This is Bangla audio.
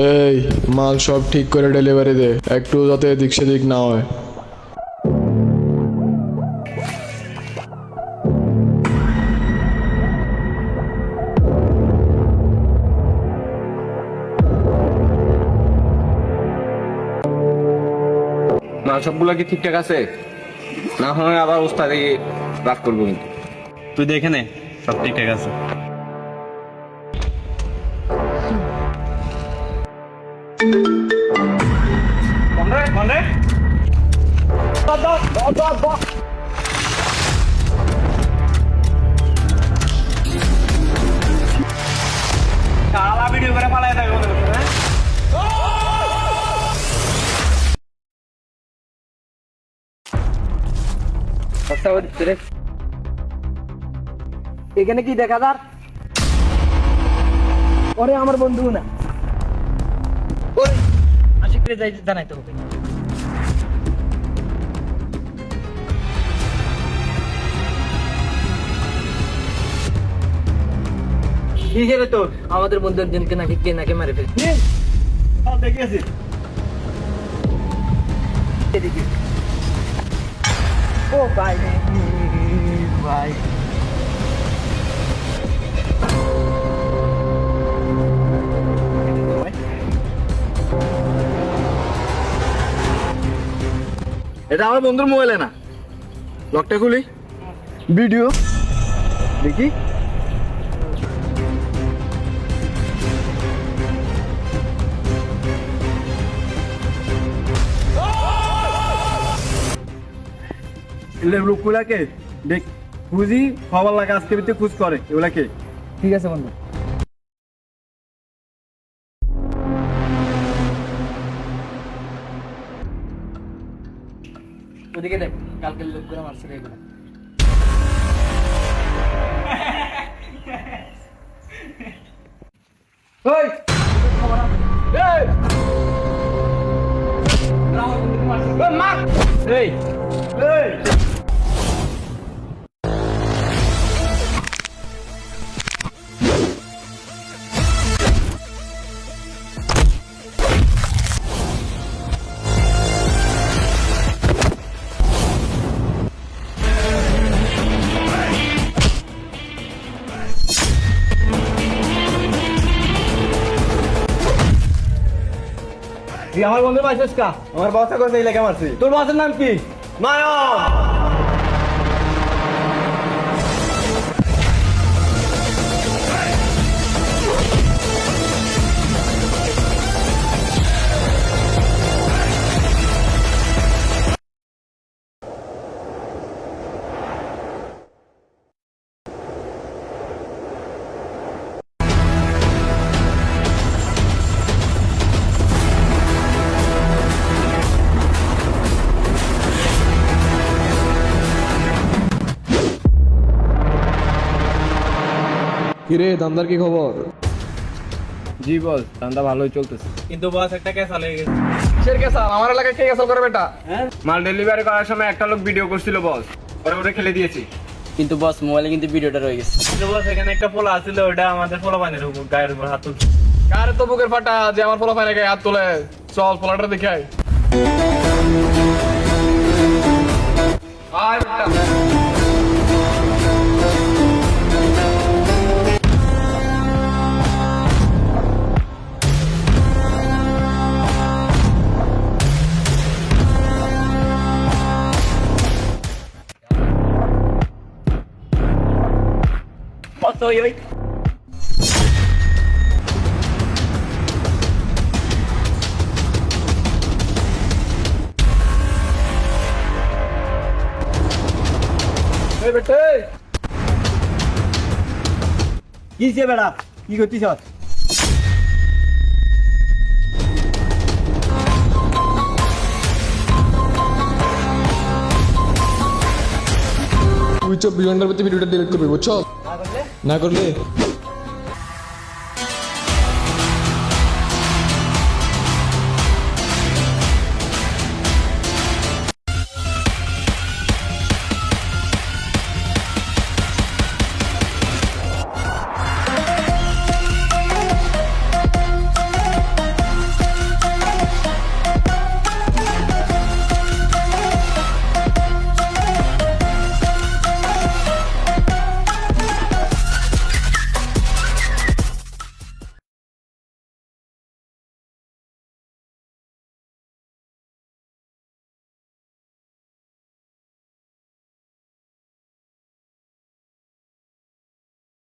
এই মাল সব ঠিক করে ডেলিভারি দে, একটু যাতে এদিক সেদিক না হয়। মাল সবগুলো কি ঠিকঠাক আছে? না হয় আবার ওস্তাদ রাগ করবো কিন্তু। তুই দেখে নে সব ঠিকঠাক আছে। ভিডিও করে পালাই থাকবে মনে করছে, হ্যাঁ? এখানে কি দেখা যার? ওরে আমার বন্ধু না, ওই আশিকরে যাইতে জানাইতে হবে। কি রে তোর? আমাদের বন্ধু একজনকে নাকি কে নাকি মারে ফেলছে। দেখিয়েছি এদিকে। ও ভাই রে ভাই, এটা আমার বন্ধুর মোবাইলে না, লকটা খুলি, ভিডিও দেখি। লোকগুলাকে দেখ, খুঁজি, খবর লাগে আজকে ভিতরে খুঁজ করে এগুলাকে। ঠিক আছে বন্ধু। ওদিকে দেখ, কালকের লোকগুলো মারছে এগুলো। ওই খবর আছে? এই রাহুল বন্ধুকে মারছে। ওই মার। এই এই তুই আমার বন্ধু পাইছিস কা? আমার বসে কইছে এই লেখা মারছি। তোর বসের নাম কি? নয়ন। কিরে দামদার কি খবর? জি বল, ধান্দা ভালোই চলতেছে। কিন্তু বস একটা কেস লেগে গেছে। কিসের কেসাল? আমার এলাকায় কে কেসাল করে বেটা? হ্যাঁ? মাল ডেলিভারি করার সময় একটা লোক ভিডিও করছিল বস, পরে ওরে খেলে দিয়েছি। কিন্তু বস মোবাইলে কিন্তু ভিডিওটা রয়ে গেছে। কিন্তু বস এখানে একটা পোলা আছিল, ওটা আমাদের পোলা পানির উপর গায়ের উপর হাত তুলছে। কার তো বুকের ফাটা যে আমার পোলা পায় হাত তোলে? চল পোলাটা দেখে আয়। আয় বেটা। বস ওই ওই এই বেটে, কিসে বেড়া, কি করছিস? তুই 24 ঘন্টার ভিতরে ভিডিওটা ডিলিট করবি, বুঝছো? না করলে